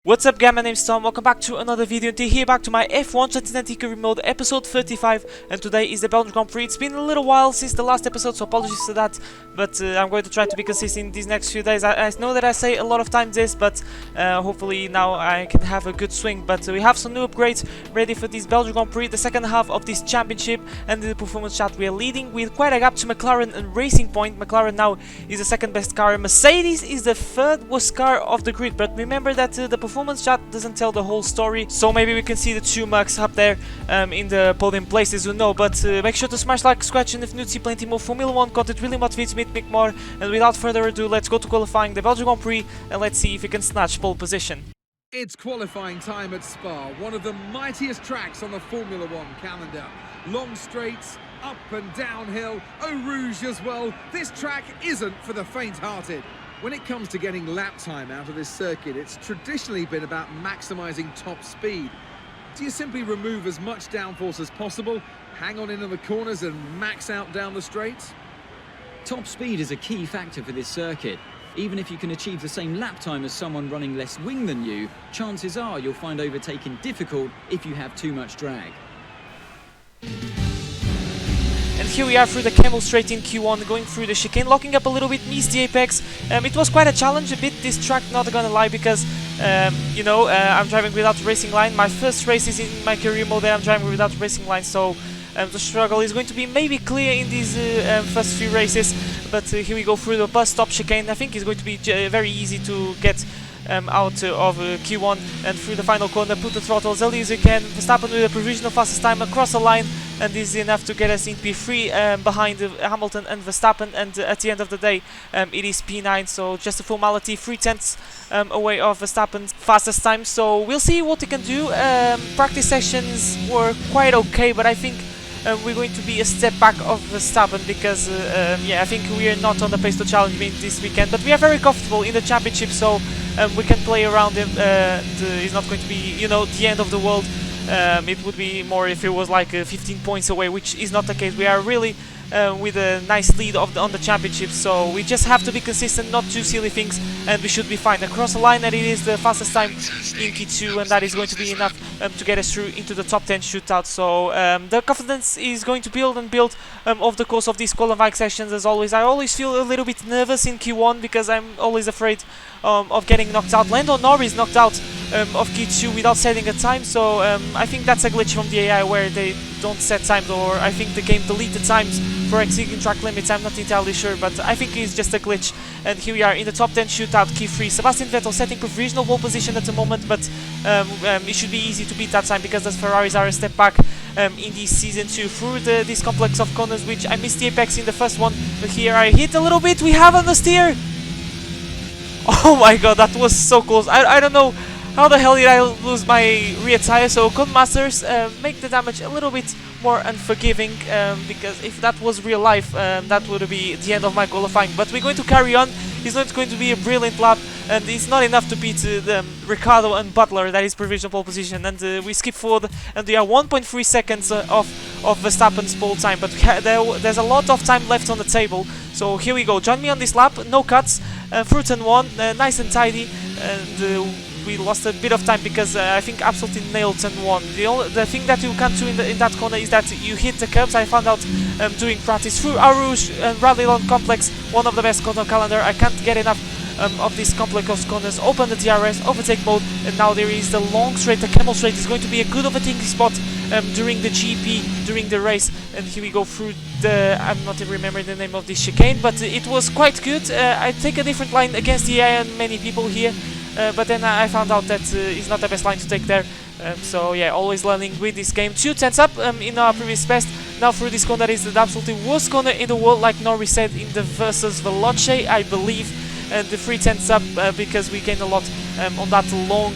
What's up guys, my name's Tom, welcome back to another video, and here back to my F1 2020 career mode episode 35, and today is the Belgian Grand Prix. It's been a little while since the last episode, so apologies for that, but I'm going to try to be consistent these next few days. I know that I say a lot of times this, but hopefully now I can have a good swing. But we have some new upgrades ready for this Belgian Grand Prix, the second half of this championship, and in the performance chat we are leading with quite a gap to McLaren and Racing Point. McLaren now is the second best car, Mercedes is the third worst car of the grid, but remember that the performance chat doesn't tell the whole story, so maybe we can see the two marks up there in the podium places, who know. But make sure to smash like, scratch, and if new to see plenty more Formula 1 content, really motivates me to make more. And without further ado, let's go to qualifying the Belgian Grand Prix and let's see if we can snatch pole position. It's qualifying time at Spa, one of the mightiest tracks on the Formula 1 calendar. Long straights, up and downhill, Eau Rouge as well. This track isn't for the faint-hearted. When it comes to getting lap time out of this circuit, it's traditionally been about maximising top speed. Do you simply remove as much downforce as possible, hang on into the corners and max out down the straights? Top speed is a key factor for this circuit. Even if you can achieve the same lap time as someone running less wing than you, chances are you'll find overtaking difficult if you have too much drag. And here we are through the camel straight in Q1, going through the chicane, locking up a little bit, missed the apex. It was quite a challenge, a bit this track, not gonna lie, because I'm driving without racing line. My first race is in my career mode and I'm driving without racing line, so the struggle is going to be maybe clear in these first few races. But here we go through the bus stop chicane. I think it's going to be very easy to get out of Q1, and through the final corner, put the throttle as early as you can. Verstappen with a provisional fastest time across the line, and this is enough to get us in P3 behind Hamilton and Verstappen, and at the end of the day it is P9, so just a formality, 3/10 away of Verstappen's fastest time. So we'll see what he can do. Practice sessions were quite okay, but I think we're going to be a step back of Verstappen, because I think we are not on the pace to challenge me this weekend, but we are very comfortable in the championship, so we can play around him. It's not going to be, the end of the world. It would be more if it was like 15 points away, which is not the case. We are really with a nice lead on the championship, so we just have to be consistent, not do silly things, and we should be fine. Across the line, and it is the fastest time in Q2, and that is going to be enough to get us through into the top 10 shootout. So the confidence is going to build and build over the course of these qualifying sessions. As always, I always feel a little bit nervous in Q1 because I'm always afraid of getting knocked out. Lando Norris knocked out of Q2 without setting a time, so I think that's a glitch from the AI where they don't set times, or I think the game deleted times for exceeding track limits. I'm not entirely sure, but I think it's just a glitch. And here we are in the top 10 shootout, Q3. Sebastian Vettel setting provisional pole position at the moment, but it should be easy to beat that time because the Ferraris are a step back in this season 2 through this complex of corners, which I missed the apex in the first one, but here I hit a little bit. We have on the steer. Oh my god, that was so close. I don't know how the hell did I lose my rear tire. So Codemasters make the damage a little bit more unforgiving, because if that was real life, that would be the end of my qualifying. But we're going to carry on. It's not going to be a brilliant lap, and it's not enough to beat Ricciardo and Butler, that is provisional pole position. And we skip forward, and we are 1.3 seconds off of Verstappen's pole time, but there's a lot of time left on the table. So here we go, join me on this lap, no cuts, through turn 1, nice and tidy, and we lost a bit of time because I think absolutely nailed turn 1. The thing that you can't do in that corner is that you hit the curbs. I found out doing practice through Eau Rouge and Rally Lawn Complex, one of the best corner calendar. I can't get enough of this complex of corners. Open the DRS, overtake mode, and now there is the long straight. The camel straight is going to be a good overtaking spot during the GP, during the race. And here we go through I'm not remembering the name of this chicane, but it was quite good. I take a different line against the AI and many people here, but then I found out that it's not the best line to take there. So yeah, always learning with this game. 2/10 up in our previous best. Now through this corner is the absolutely worst corner in the world, like Norris said in the versus Veloce, I believe. And the 3/10 up because we gained a lot on that long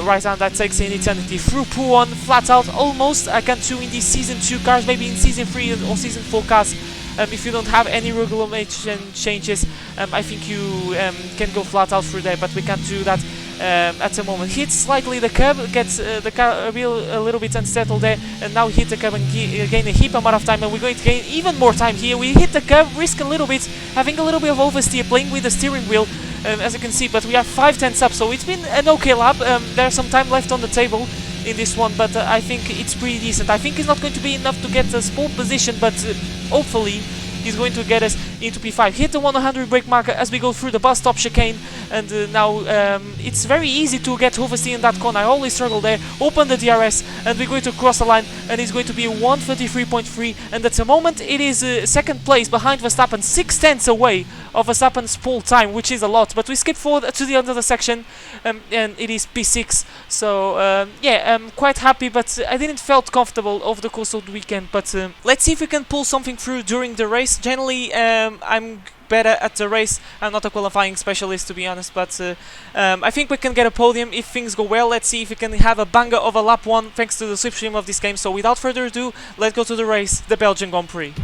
right hand that takes an eternity. Through pool 1, flat out, almost. I can do in these season 2 cars, maybe in season 3 or season 4 cars. If you don't have any regulation changes, I think you can go flat out through there, but we can't do that at the moment. Hits slightly the curb, gets the car a little bit unsettled there, and now hit the curb and gain a heap amount of time, and we're going to gain even more time here. We hit the curb, risk a little bit, having a little bit of oversteer, playing with the steering wheel, as you can see, but we have 5/10 up, so it's been an okay lap. There's some time left on the table in this one, but I think it's pretty decent. I think it's not going to be enough to get us pole position, but hopefully he's going to get us into P5. Hit the 100 brake marker as we go through the bus stop chicane, and now it's very easy to get oversteer in that corner. I always struggle there. Open the DRS, and we're going to cross the line, and it's going to be 1:33.3, and at the moment it is second place behind Verstappen, 6/10 away of Verstappen's pole time, which is a lot, but we skip forward to the end of the section, and it is P6, so yeah, I'm quite happy, but I didn't felt comfortable over the course of the weekend, but let's see if we can pull something through during the race. Generally, I'm better at the race. I'm not a qualifying specialist, to be honest, but I think we can get a podium if things go well. Let's see if we can have a banger of a lap 1 thanks to the slipstream of this game. So without further ado, let's go to the race, the Belgian Grand Prix.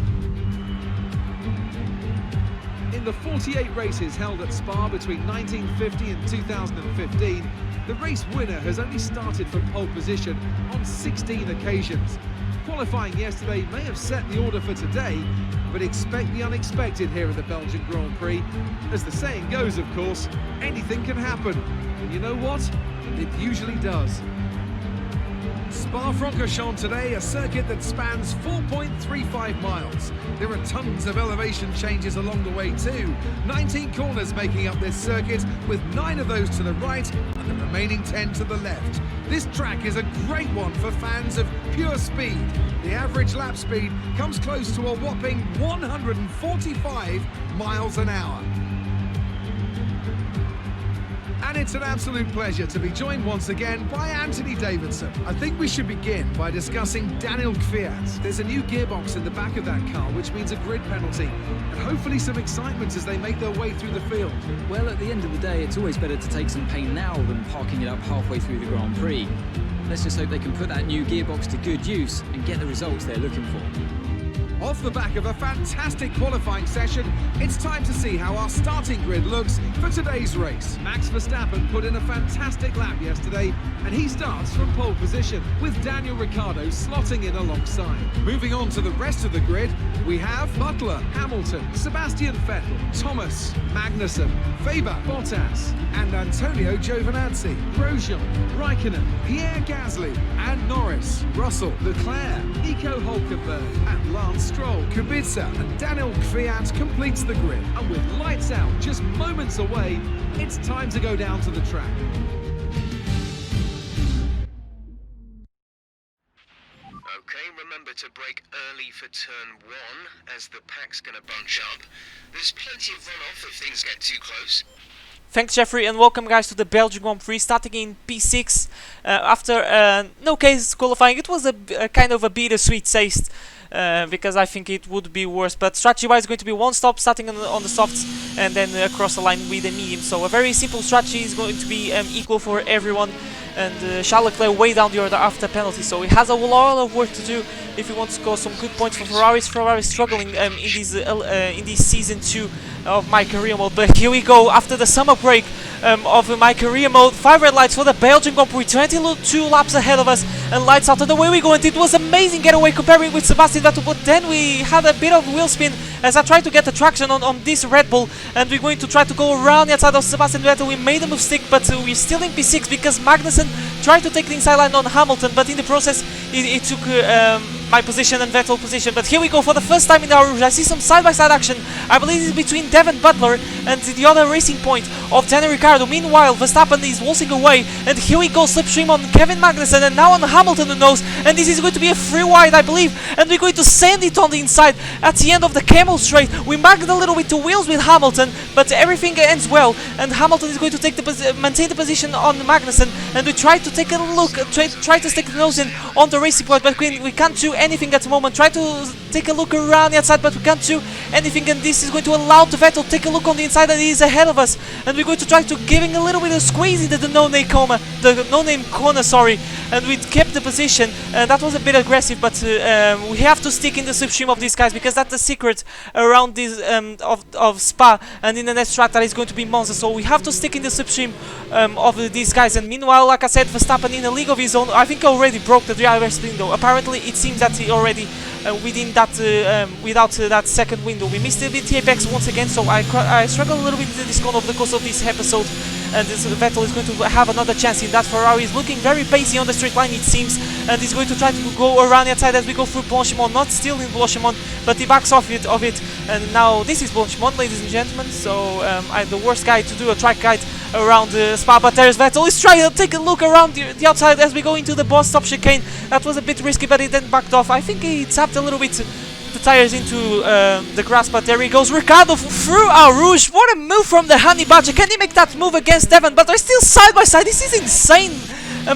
In the 48 races held at Spa between 1950 and 2015, the race winner has only started from pole position on 16 occasions. Qualifying yesterday may have set the order for today, but expect the unexpected here at the Belgian Grand Prix. As the saying goes, of course, anything can happen. And you know what? It usually does. Spa-Francorchamps today, a circuit that spans 4.35 miles. There are tons of elevation changes along the way too. 19 corners making up this circuit, with 9 of those to the right and the remaining 10 to the left. This track is a great one for fans of pure speed. The average lap speed comes close to a whopping 145 miles an hour. And it's an absolute pleasure to be joined once again by Anthony Davidson. I think we should begin by discussing Daniel Kvyat. There's a new gearbox in the back of that car, which means a grid penalty, and hopefully some excitement as they make their way through the field. Well, at the end of the day, it's always better to take some pain now than parking it up halfway through the Grand Prix. Let's just hope they can put that new gearbox to good use and get the results they're looking for. Off the back of a fantastic qualifying session, it's time to see how our starting grid looks for today's race. Max Verstappen put in a fantastic lap yesterday, and he starts from pole position, with Daniel Ricciardo slotting in alongside. Moving on to the rest of the grid, we have Butler, Hamilton, Sebastian Vettel, Thomas, Magnussen, Weber, Bottas, and Antonio Giovinazzi, Grosjean, Raikkonen, Pierre Gasly, and Norris, Russell, Leclerc, Nico Hulkenberg, and Lance Stroll, Kubica, and Daniel Kvyat completes the grid. And with lights out just moments away, it's time to go down to the track. Okay, remember to brake early for turn 1 as the pack's gonna bunch up. There's plenty of runoff if things get too close. Thanks, Jeffrey, and welcome, guys, to the Belgian Grand Prix, starting in P6 after no case qualifying. It was a kind of a bittersweet taste because I think it would be worse. But strategy-wise, it's going to be one stop, starting on the softs, and then across the line with the medium. So a very simple strategy is going to be equal for everyone. And Charles Leclerc way down the order after penalty, so he has a lot of work to do if he wants to score some good points for Ferraris. Ferraris struggling in this season 2 of my career mode. But here we go after the summer break of my career mode. 5 red lights for the Belgian Grand Prix, 22 laps ahead of us, and lights out. And the way we go, and it was amazing getaway comparing with Sebastian Vettel. But then we had a bit of wheel spin as I tried to get the traction on this Red Bull, and we're going to try to go around the outside of Sebastian Vettel. We made a mistake, but we're still in P6 because Magnussen tried to take the inside line on Hamilton, but in the process it took my position and Vettel position. But here we go for the first time in our route. I see some side-by-side action. I believe it's between Devon Butler and the other racing point of Daniel Ricciardo. Meanwhile, Verstappen is waltzing away, and here we go, slipstream on Kevin Magnussen, and now on Hamilton who knows, and this is going to be a free wide, I believe, and we're going to send it on the inside at the end of the Camel Straight. We magged a little bit to wheels with Hamilton, but everything ends well, and Hamilton is going to take maintain the position on Magnussen, and we try to take a look, try to stick the nose in on the racing point, but we can't do anything at the moment. Try to take a look around the outside, but we can't do anything, and this is going to allow the Vettel take a look on the inside, and he is ahead of us, and we're going to try to giving a little bit of squeeze into the no-name corner, sorry, and we kept the position. That was a bit aggressive, but we have to stick in the slipstream of these guys, because that's the secret around this of Spa, and in the next track that is going to be Monza. So we have to stick in the slipstream of these guys. And meanwhile, like I said, Verstappen in a league of his own. I think already broke the DRS window. Apparently, it seems that he already within that without that second window. We missed a bit the apex once again, so I struggle a little bit with this corner over the course of this episode. And this Vettel is going to have another chance in that. Ferrari is looking very pacey on the straight line, it seems, and he's going to try to go around the outside as we go through Blanchimont. Not still in Blanchimont, but he backs off of it. And now this is Blanchimont, ladies and gentlemen. So I'm the worst guy to do a track guide around Spa, but there's Vettel. He's trying to take a look around the outside as we go into the boss stop chicane. That was a bit risky, but he then backed off. I think he tapped a little bit the tires into the grass, but there he goes. Ricciardo through Eau Rouge. What a move from the Honey Badger. Can he make that move against Devon? But they're still side by side. This is insane.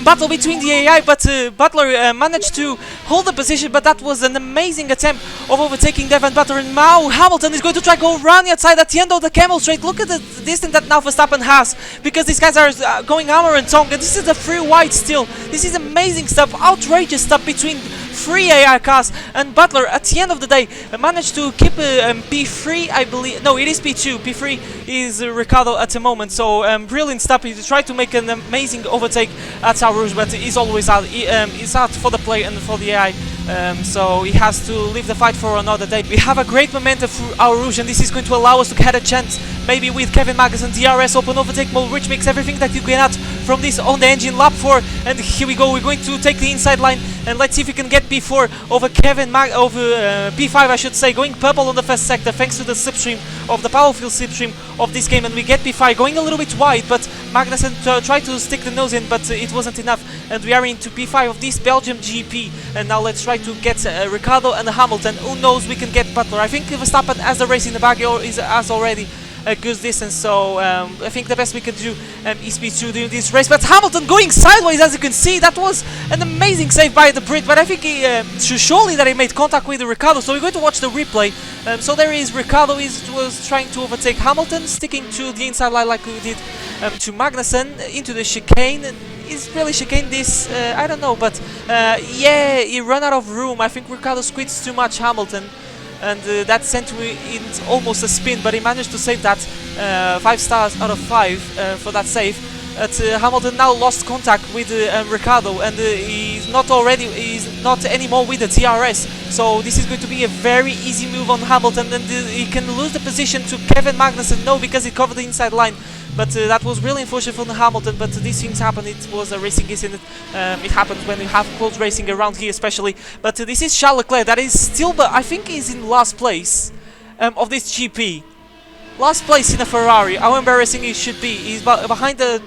Battle between the AI, but Butler managed to hold the position, but that was an amazing attempt of overtaking Devon Butler. And now Hamilton is going to try to go around the outside at the end of the camel straight. Look at the distance that now Verstappen has, because these guys are going hammer and tongue, and this is the free wide still. This is amazing stuff, outrageous stuff between 3 AI cars, and Butler at the end of the day managed to keep P3, I believe. No, it is P2. P3 is Ricciardo at the moment. So brilliant stuff. He tried to make an amazing overtake at Eau Rouge, but he's always out. He's out for the play and for the AI. So he has to leave the fight for another day. We have a great momentum through Eau Rouge, and this is going to allow us to get a chance, maybe with Kevin Magnussen, DRS open overtake mode, which makes everything that you get out from this on the engine. Lap 4, and here we go. We're going to take the inside line, and let's see if we can get P4 over P5, I should say, going purple on the first sector thanks to the slipstream of the powerful slipstream of this game, and we get P5 going a little bit wide, but Magnussen tried to stick the nose in, but it wasn't enough, and we are into P5 of this Belgian GP. And now let's try to get Ricciardo and Hamilton. Who knows, we can get Butler. I think Verstappen has the race in the bag, or has already a good distance, so I think the best we can do is P2 during this race. But Hamilton going sideways, as you can see. That was an amazing save by the Brit, but I think he surely that he made contact with Ricciardo, so we're going to watch the replay. So there is Ricciardo was trying to overtake Hamilton, sticking to the inside line like we did to Magnussen into the chicane. Is really chicane this? I don't know, but yeah, he ran out of room. I think Ricciardo squeezed too much Hamilton, and that sent me in almost a spin, but he managed to save that. 5 stars out of 5 for that save. Hamilton now lost contact with Ricciardo, and he's not anymore with the DRS. So this is going to be a very easy move on Hamilton, and he can lose the position to Kevin Magnussen. No, because he covered the inside line. But that was really unfortunate for Hamilton, but these things happen. It was a racing incident. It happens when you have close racing around here especially. But this is Charles Leclerc, that is still, I think he's in last place of this GP. Last place in a Ferrari. How embarrassing it should be. He's behind the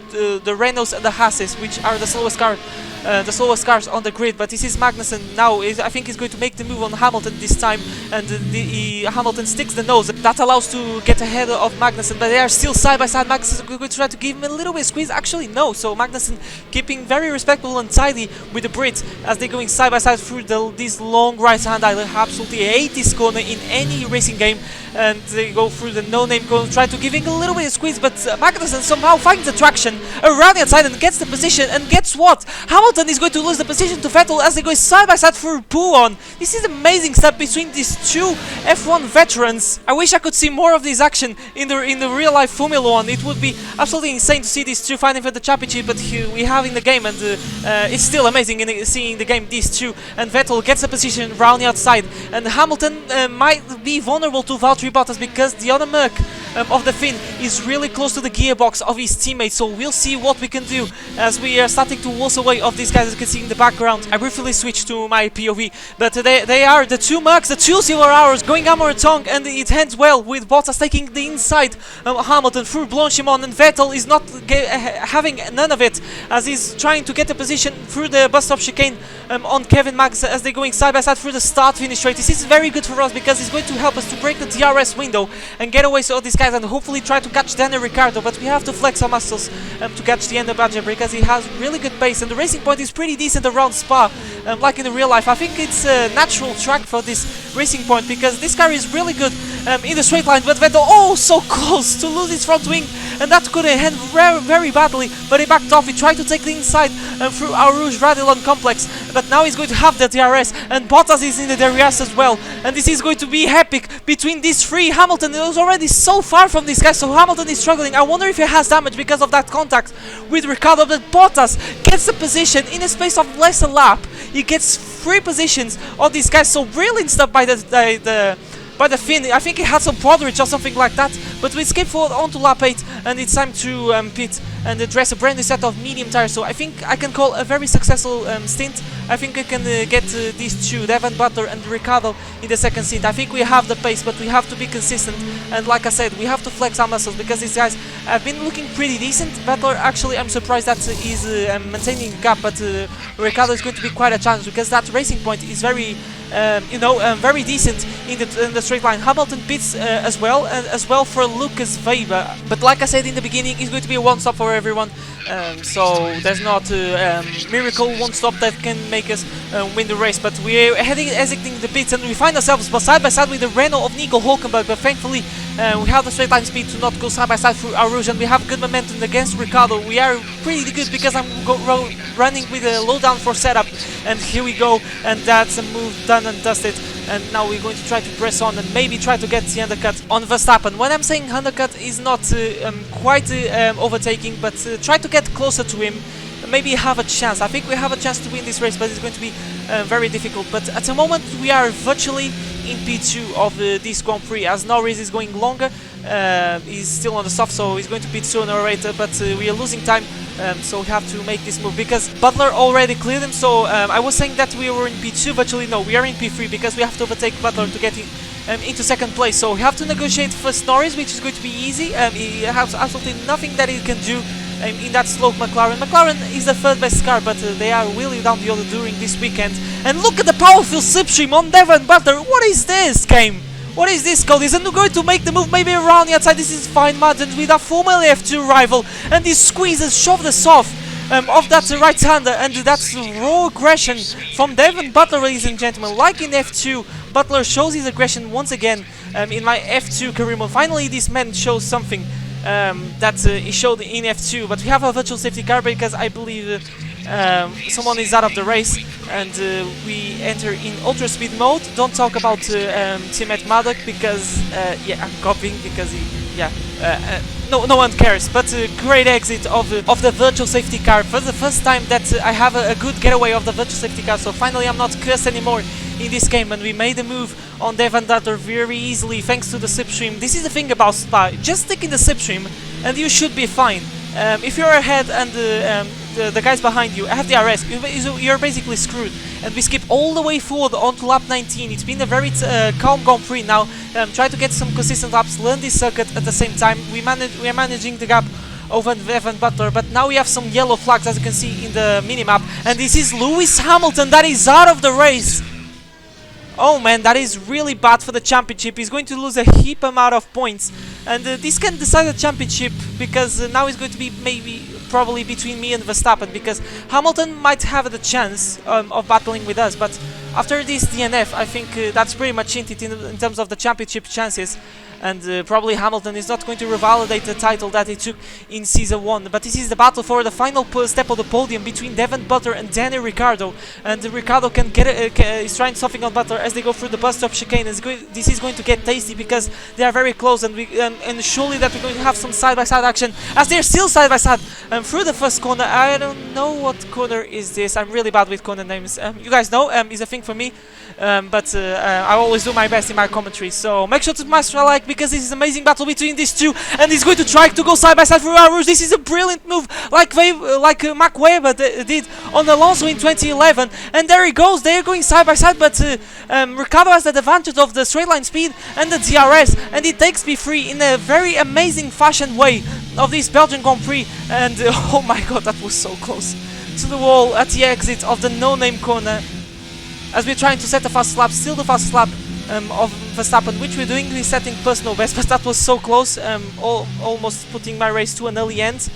Renaults and the Hasses, which are the slowest cars on the grid. But this is Magnussen now. I think he's going to make the move on Hamilton this time, and Hamilton sticks the nose. That allows to get ahead of Magnussen, but they are still side by side. Magnussen is going to try to give him a little bit of squeeze. Actually, no. So Magnussen keeping very respectable and tidy with the Brit as they're going side by side through this long right-hand aisle. I absolutely hate this corner in any racing game, and they go through the no-name corner, try to give him a little bit of squeeze, but Magnussen somehow finds the traction around the outside and gets the position. And guess what? Hamilton is going to lose the position to Vettel as they go side by side through Pouon. This is amazing stuff between these two F1 veterans. I wish I could see more of this action in the real life Formula 1. It would be absolutely insane to see these two fighting for the championship, but here we have in the game, and it's still amazing in seeing the game these two. And Vettel gets the position around the outside, and Hamilton might be vulnerable to Valtteri Bottas because the other Merc of the Finn is really close to the gearbox of his teammates. So we'll see what we can do as we are starting to waltz away of these guys, as you can see in the background. I briefly switched to my POV, but they are the two Mercs, the two silver hours going hammer and tongue, and it ends well with Bottas taking the inside Hamilton through Blanchimont, and Vettel is not having none of it as he's trying to get a position through the bus stop chicane on Kevin Magnussen as they're going side by side through the start finish straight. This is very good for us because it's going to help us to break the DRS window and get away so these guys and hopefully try to catch Daniel Ricciardo, but we have to flex our muscles to catch the Ender Badger because he has really good pace, and the racing point is pretty decent around Spa, like in the real life. I think it's a natural track for this racing point because this car is really good in the straight line, but Vettel so close to lose his front wing and that could end very badly, but he backed off. He tried to take the inside through our Rouge Radillon complex, but now he's going to have the DRS, and Bottas is in the DRS as well, and this is going to be epic between these three. Hamilton is already so far from this guy, so Hamilton is struggling. I wonder if he has damage because of that contact with Ricciardo, but Bottas gets the position in a space of less a lap. He gets 3 positions on these guys, so brilliant stuff by the Finn. I think he had some podridge or something like that, but we skip forward onto lap 8, and it's time to pit and address a brand new set of medium tires. So I think I can call a very successful stint. I think I can get these two, Devon Butler and Ricciardo, in the second stint. I think we have the pace, but we have to be consistent, and like I said, we have to flex our muscles because these guys have been looking pretty decent. Butler, actually, I'm surprised that he's maintaining the gap, but Ricciardo is going to be quite a challenge because that racing point is very very decent in the straight line. Hamilton pits as well for Lucas Weber, but like I said in the beginning, it's going to be a one-stop for everyone, so there's not a miracle one-stop that can make us win the race, but we're exiting the pits and we find ourselves side by side with the Renault of Nico Hulkenberg, but thankfully we have the straight line speed to not go side by side through our Rouge, and we have good momentum against Ricciardo. We are pretty good because I'm running with a low downforce setup, and here we go, and that's a move done and dusted, and now we're going to try to press on and maybe try to get the undercut on Verstappen. When I'm saying undercut is not quite overtaking, but try to get closer to him, maybe have a chance. I think we have a chance to win this race, but it's going to be very difficult. But at the moment we are virtually in P2 of this Grand Prix, as Norris is going longer. He's still on the soft, so he's going to pit sooner or later, but we are losing time, so we have to make this move because Butler already cleared him. So I was saying that we were in P2, virtually no, we are in P3 because we have to overtake Butler to get into second place. So we have to negotiate first Norris, which is going to be easy. He has absolutely nothing that he can do in that slow McLaren. McLaren is the third best car, but they are really down the other during this weekend. And look at the powerful slipstream on Devon Butler. What is this game? What is this code? Isn't going to make the move maybe around the outside? This is fine margins with our former F2 rival, and these squeezes shove us off of that right-hander, and that's raw aggression from Devon Butler, ladies and gentlemen. Like in F2, Butler shows his aggression once again in my F2 career mode. Finally, this man shows something that he showed in F2, but we have a virtual safety car because I believe someone is out of the race, and we enter in ultra speed mode. Don't talk about teammate Maddock because yeah, I'm copying because no one cares. But great exit of the virtual safety car for the first time that I have a good getaway of the virtual safety car. So finally I'm not cursed anymore in this game, and we made a move on Devon Butler very easily thanks to the slipstream. This is the thing about Spa, just stick in the slipstream and you should be fine. If you're ahead and the guys behind you have the RS, you're basically screwed. And we skip all the way forward onto lap 19. It's been a very calm Grand Prix now. Try to get some consistent laps, learn this circuit at the same time. We are managing the gap over Devon Butler, but now we have some yellow flags, as you can see in the minimap, and this is Lewis Hamilton that is out of the race. Oh man, that is really bad for the championship. He's going to lose a heap amount of points, and this can decide the championship because now it's going to be probably between me and Verstappen, because Hamilton might have the chance of battling with us, but after this DNF I think that's pretty much it in terms of the championship chances. And probably Hamilton is not going to revalidate the title that he took in Season 1. But this is the battle for the final step of the podium between Devon Butler and Danny Ricciardo. And Ricciardo can get is trying something on Butler as they go through the bus stop chicane. This is going to get tasty because they are very close, and surely that we're going to have some side-by-side action as they're still side-by-side through the first corner. I don't know what corner is this. I'm really bad with corner names. You guys know, is a thing for me. But I always do my best in my commentary, so make sure to smash a like because this is an amazing battle between these two, and he's going to try to go side by side through our Rouge. This is a brilliant move, like Mac Weber did on Alonso in 2011, and there he goes. They are going side by side, but Ricciardo has the advantage of the straight line speed and the DRS, and he takes P3 in a very amazing fashion way of this Belgian Grand Prix. And oh my god, that was so close to the wall at the exit of the no-name corner. As we're trying to set a fast lap, still the fast lap of Verstappen, which we're doing, we're setting personal best, but that was so close, almost putting my race to an early end,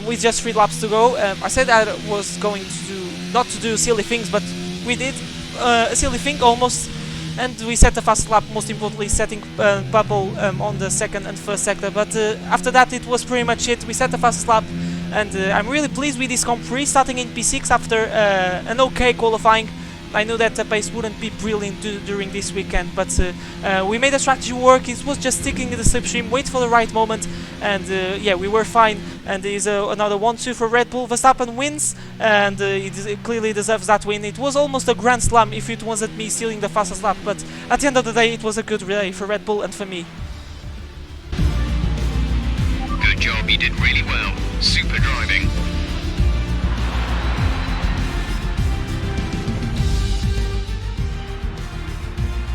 with just 3 laps to go. I said I was going to not to do silly things, but we did a silly thing almost, and we set a fast lap, most importantly setting bubble on the second and first sector. But after that it was pretty much it. We set the fastest lap, and I'm really pleased with this Grand Prix, starting in P6 after an okay qualifying. I knew that the pace wouldn't be brilliant during this weekend, but we made the strategy work. It was just sticking in the slipstream, wait for the right moment, and yeah, we were fine. And there is another 1-2 for Red Bull. Verstappen wins, and it clearly deserves that win. It was almost a grand slam if it wasn't me stealing the fastest lap, but at the end of the day it was a good relay for Red Bull and for me. Good job, you did really well. Super driving.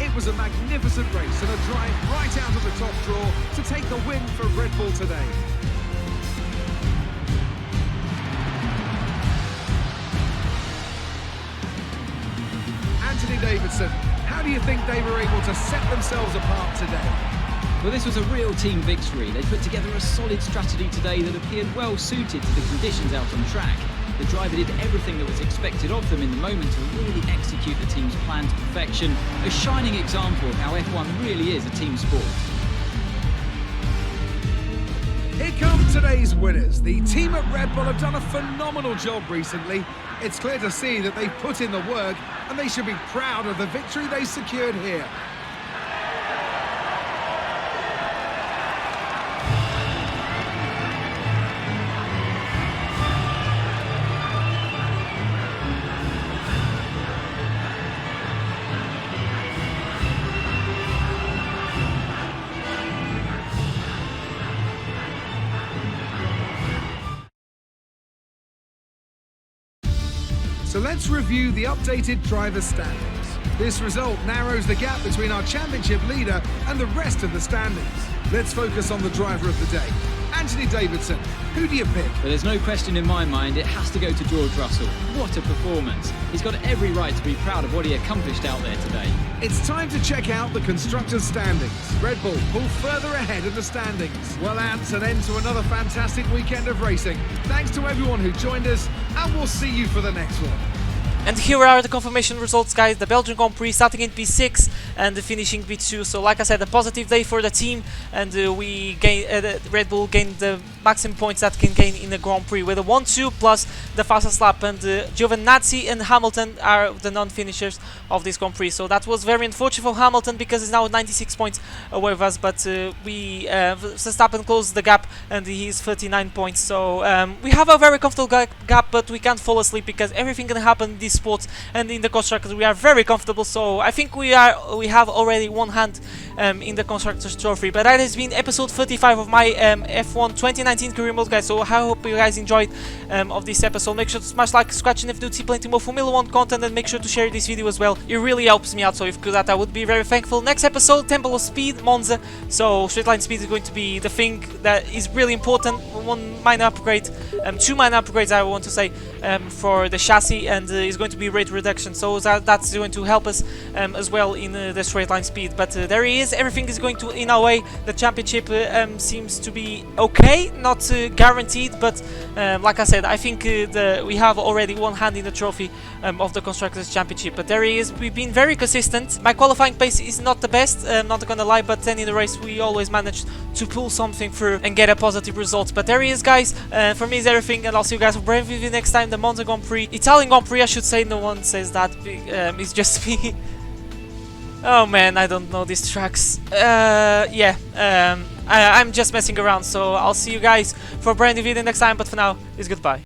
It was a magnificent race and a drive right out of the top draw to take the win for Red Bull today. Anthony Davidson, how do you think they were able to set themselves apart today? Well, this was a real team victory. They put together a solid strategy today that appeared well suited to the conditions out on track. The driver did everything that was expected of them in the moment to really execute the team's plan to perfection. A shining example of how F1 really is a team sport. Here come today's winners. The team at Red Bull have done a phenomenal job recently. It's clear to see that they've put in the work, and they should be proud of the victory they secured here. So let's review the updated driver standings. This result narrows the gap between our championship leader and the rest of the standings. Let's focus on the driver of the day. Anthony Davidson, who do you pick? But there's no question in my mind, it has to go to George Russell. What a performance. He's got every right to be proud of what he accomplished out there today. It's time to check out the constructors' standings. Red Bull pull further ahead of the standings. Well, Ants, an end to another fantastic weekend of racing. Thanks to everyone who joined us, and we'll see you for the next one. And here are the confirmation results, guys. The Belgian Grand Prix starting in P6 and finishing P2. So like I said, a positive day for the team, and Red Bull gained the maximum points that can gain in the Grand Prix with a 1-2 plus the fastest lap, and Giovinazzi and Hamilton are the non-finishers of this Grand Prix. So that was very unfortunate for Hamilton because he's now 96 points away from us, but Verstappen closed the gap and he's 39 points. So we have a very comfortable gap, but we can't fall asleep because everything can happen in this sport, and in the constructors we are very comfortable. So I think we have already one hand in the constructors trophy. But that has been episode 35 of my F1 2019 career mode, guys. So I hope you guys enjoyed of this episode. Make sure to smash like, scratch, and if you do see plenty more Formula 1 content, and make sure to share this video as well. It really helps me out, so if you could that, I would be very thankful. Next episode, Temple of Speed, Monza. So straight line speed is going to be the thing that is really important. One minor upgrade, 2 minor upgrades I want to say for the chassis, and is going to be rate reduction, so that's going to help us as well in the straight line speed. But there he is, everything is going to in our way. The championship seems to be okay, not guaranteed, but like I said, I think we have already one hand in the trophy of the Constructors' Championship. But there he is, we've been very consistent. My qualifying pace is not the best, not gonna lie, but then in the race we always managed to pull something through and get a positive result. But there he is, guys, for me is everything, and I'll see you guys for brand review next time. The Monza Grand Prix, Italian Grand Prix I should say, no one says that, it's just me. Oh man, I don't know these tracks. Yeah, I'm just messing around, so I'll see you guys for a brand new video next time, but for now, it's goodbye.